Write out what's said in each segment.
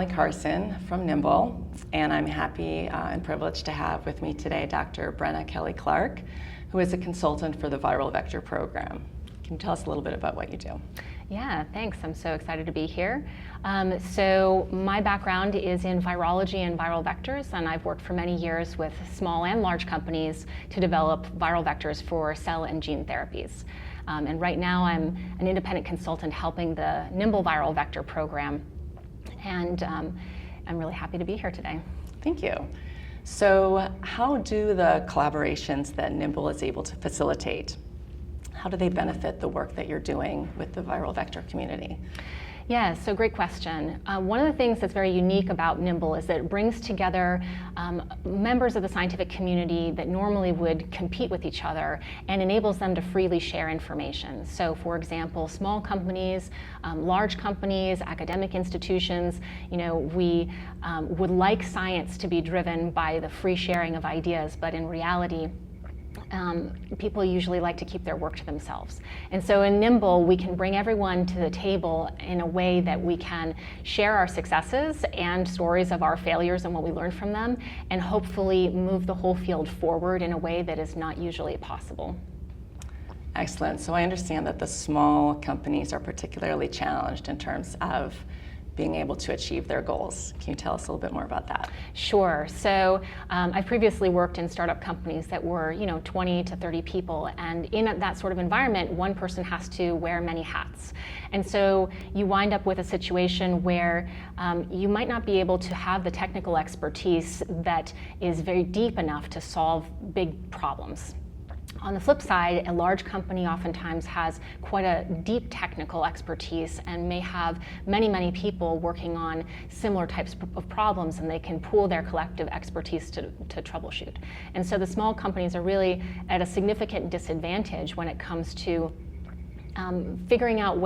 Kelly Carson from NIIMBL, and I'm happy and privileged to have with me today Dr. Brenna Kelley Clarke, who is a consultant for the Viral Vector Program. Can you tell us a little bit about what you do? Yeah, thanks. I'm so excited to be here. So my background is in virology and viral vectors, and I've worked for many years with small and large companies to develop viral vectors for cell and gene therapies. And right now I'm an independent consultant helping the NIIMBL Viral Vector Program, and I'm really happy to be here today. Thank you. So how do the collaborations that NIIMBL is able to facilitate, how do they benefit the work that you're doing with the viral vector community? Yeah, so great question. One of the things that's very unique about NIIMBL is that it brings together members of the scientific community that normally would compete with each other and enables them to freely share information. So for example, small companies, large companies, academic institutions, we would like science to be driven by the free sharing of ideas, but in reality, people usually like to keep their work to themselves. And so in NIIMBL, we can bring everyone to the table in a way that we can share our successes and stories of our failures and what we learned from them, and hopefully move the whole field forward in a way that is not usually possible. Excellent. So I understand that the small companies are particularly challenged in terms of being able to achieve their goals. Can you tell us a little bit more about that? Sure. So I've previously worked in startup companies that were 20 to 30 people, and in that sort of environment, one person has to wear many hats. And so you wind up with a situation where you might not be able to have the technical expertise that is very deep enough to solve big problems. On the flip side, a large company oftentimes has quite a deep technical expertise and may have many people working on similar types of problems, and they can pool their collective expertise to troubleshoot. And so the small companies are really at a significant disadvantage when it comes to figuring out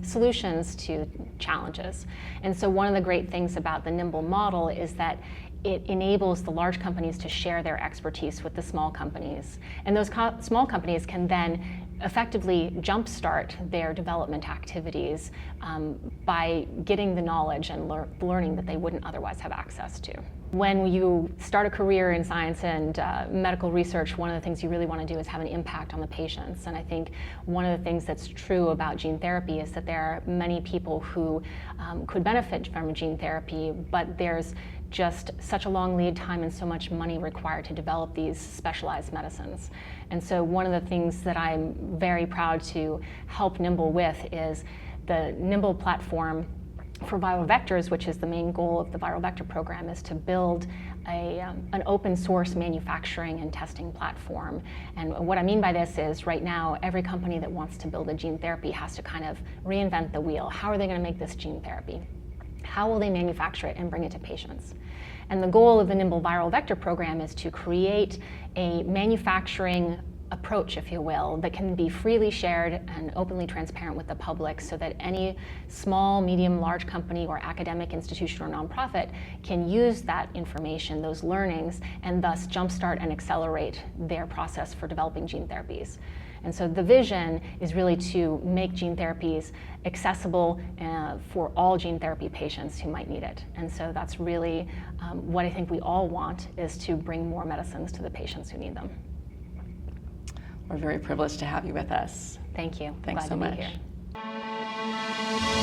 solutions to challenges. And so one of the great things about the NIIMBL model is that it enables the large companies to share their expertise with the small companies. And those small companies can then effectively jumpstart their development activities by getting the knowledge and learning that they wouldn't otherwise have access to. When you start a career in science and medical research, one of the things you really want to do is have an impact on the patients. And I think one of the things that's true about gene therapy is that there are many people who could benefit from a gene therapy, but there's just such a long lead time and so much money required to develop these specialized medicines. And so one of the things that I'm very proud to help NIIMBL with is the NIIMBL platform for viral vectors, which is the main goal of the Viral Vector Program, is to build an open source manufacturing and testing platform. And what I mean by this is right now, every company that wants to build a gene therapy has to kind of reinvent the wheel. How are they going to make this gene therapy? How will they manufacture it and bring it to patients? And the goal of the NIIMBL Viral Vector Program is to create a manufacturing approach, if you will, that can be freely shared and openly transparent with the public, so that any small, medium, large company or academic institution or nonprofit can use that information, those learnings, and thus jumpstart and accelerate their process for developing gene therapies. And so the vision is really to make gene therapies accessible for all gene therapy patients who might need it. And so that's really what I think we all want, is to bring more medicines to the patients who need them. We're very privileged to have you with us. Thank you. Thanks so much. Glad to be here.